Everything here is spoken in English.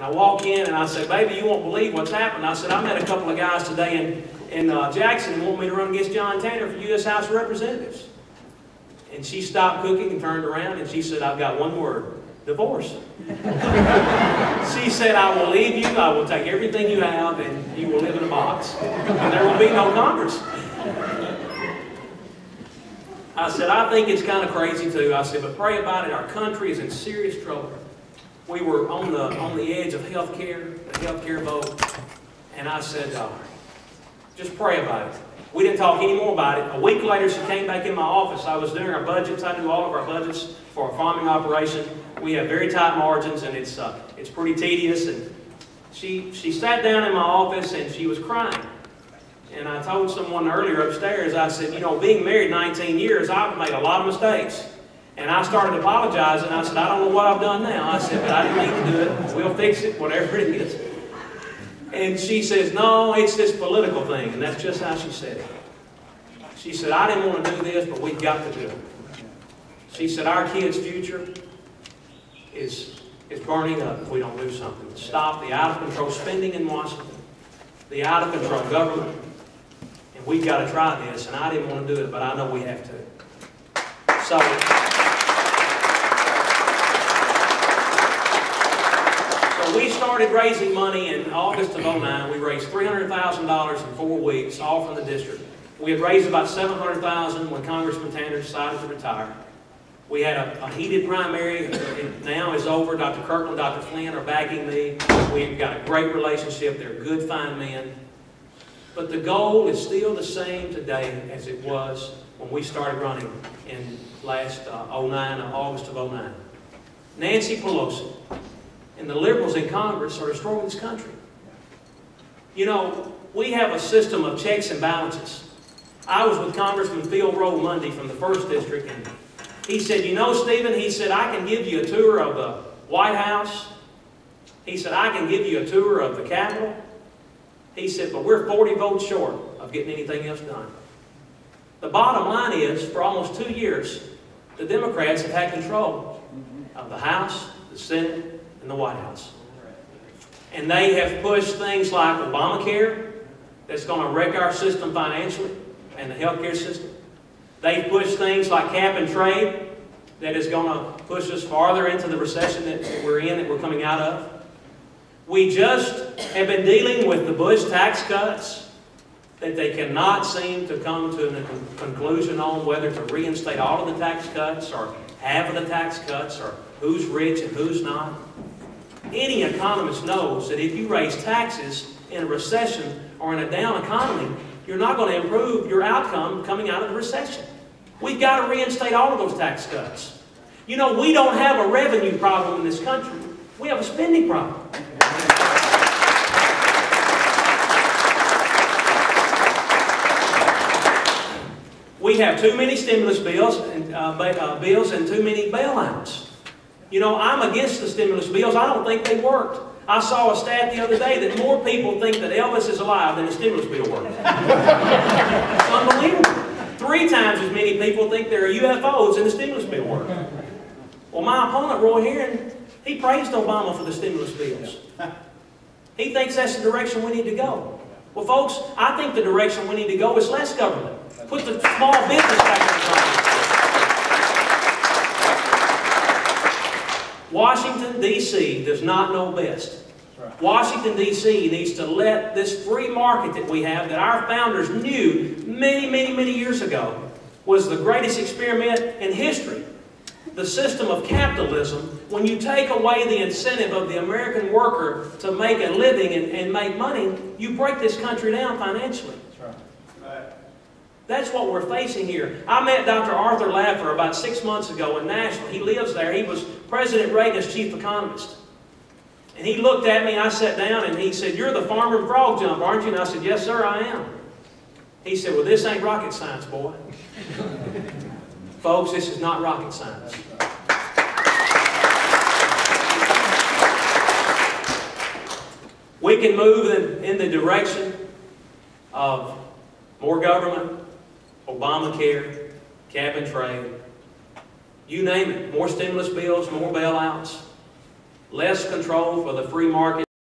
And I walk in and I said, baby, you won't believe what's happened. I said, I met a couple of guys today in Jackson and want me to run against John Tanner for U.S. House of Representatives. And she stopped cooking and turned around and she said, I've got one word, divorce. She said, I will leave you, I will take everything you have, and you will live in a box. And there will be no Congress. I said, I think it's kind of crazy too. I said, but pray about it. Our country is in serious trouble. We were on the edge of health care, the health care vote. And I said, just pray about it. We didn't talk any more about it. A week later, she came back in my office. I was doing our budgets. I do all of our budgets for our farming operation. We have very tight margins, and it's pretty tedious. And she sat down in my office, and she was crying. And I told someone earlier upstairs, I said, you know, being married 19 years, I've made a lot of mistakes. And I started apologizing. I said, I don't know what I've done now. I said, but I didn't mean to do it. We'll fix it, whatever it is. And she says, no, it's this political thing. And that's just how she said it. She said, I didn't want to do this, but we've got to do it. She said, our kids' future is burning up if we don't do something to stop the out-of-control spending in Washington, the out-of-control government. And we've got to try this. And I didn't want to do it, but I know we have to. So we started raising money in August of '09. We raised $300,000 in 4 weeks, all from the district. We had raised about $700,000 when Congressman Tanner decided to retire. We had a heated primary. It now is over. Dr. Kirkland, Dr. Flynn are backing me. We've got a great relationship. They're good, fine men. But the goal is still the same today as it was when we started running in last August of '09. Nancy Pelosi and the liberals in Congress are destroying this country. You know, we have a system of checks and balances. I was with Congressman Phil Rowe Monday from the 1st District, and he said, you know, Stephen, he said, I can give you a tour of the White House. He said, I can give you a tour of the Capitol. He said, but we're 40 votes short of getting anything else done. The bottom line is, for almost 2 years, the Democrats have had control of the House, the Senate, and the White House. And they have pushed things like Obamacare, that's going to wreck our system financially, and the healthcare system. They've pushed things like cap and trade, that is going to push us farther into the recession that we're in, that we're coming out of. We just have been dealing with the Bush tax cuts, that they cannot seem to come to a conclusion on whether to reinstate all of the tax cuts, or half of the tax cuts, or who's rich and who's not. Any economist knows that if you raise taxes in a recession or in a down economy, you're not going to improve your outcome coming out of the recession. We've got to reinstate all of those tax cuts. You know, we don't have a revenue problem in this country. We have a spending problem. We have too many stimulus bills and too many bailouts. You know, I'm against the stimulus bills. I don't think they worked. I saw a stat the other day that more people think that Elvis is alive than the stimulus bill worked. It's unbelievable. 3 times as many people think there are UFOs than the stimulus bill worked. Well, my opponent, Roy Herron, he praised Obama for the stimulus bills. He thinks that's the direction we need to go. Well, folks, I think the direction we need to go is less government. Put the small business back in the country. Washington, D.C. does not know best. Washington, D.C. needs to let this free market that we have, that our founders knew many, many, many years ago, was the greatest experiment in history. The system of capitalism, when you take away the incentive of the American worker to make a living and make money, you break this country down financially. That's what we're facing here. I met Dr. Arthur Laffer about 6 months ago in Nashville. He lives there. He was President Reagan's chief economist. And he looked at me, I sat down, and he said, you're the farmer and frog jump, aren't you? And I said, yes, sir, I am. He said, well, this ain't rocket science, boy. Folks, this is not rocket science. We can move in the direction of more government, Obamacare, cap and trade, you name it, more stimulus bills, more bailouts. less control for the free market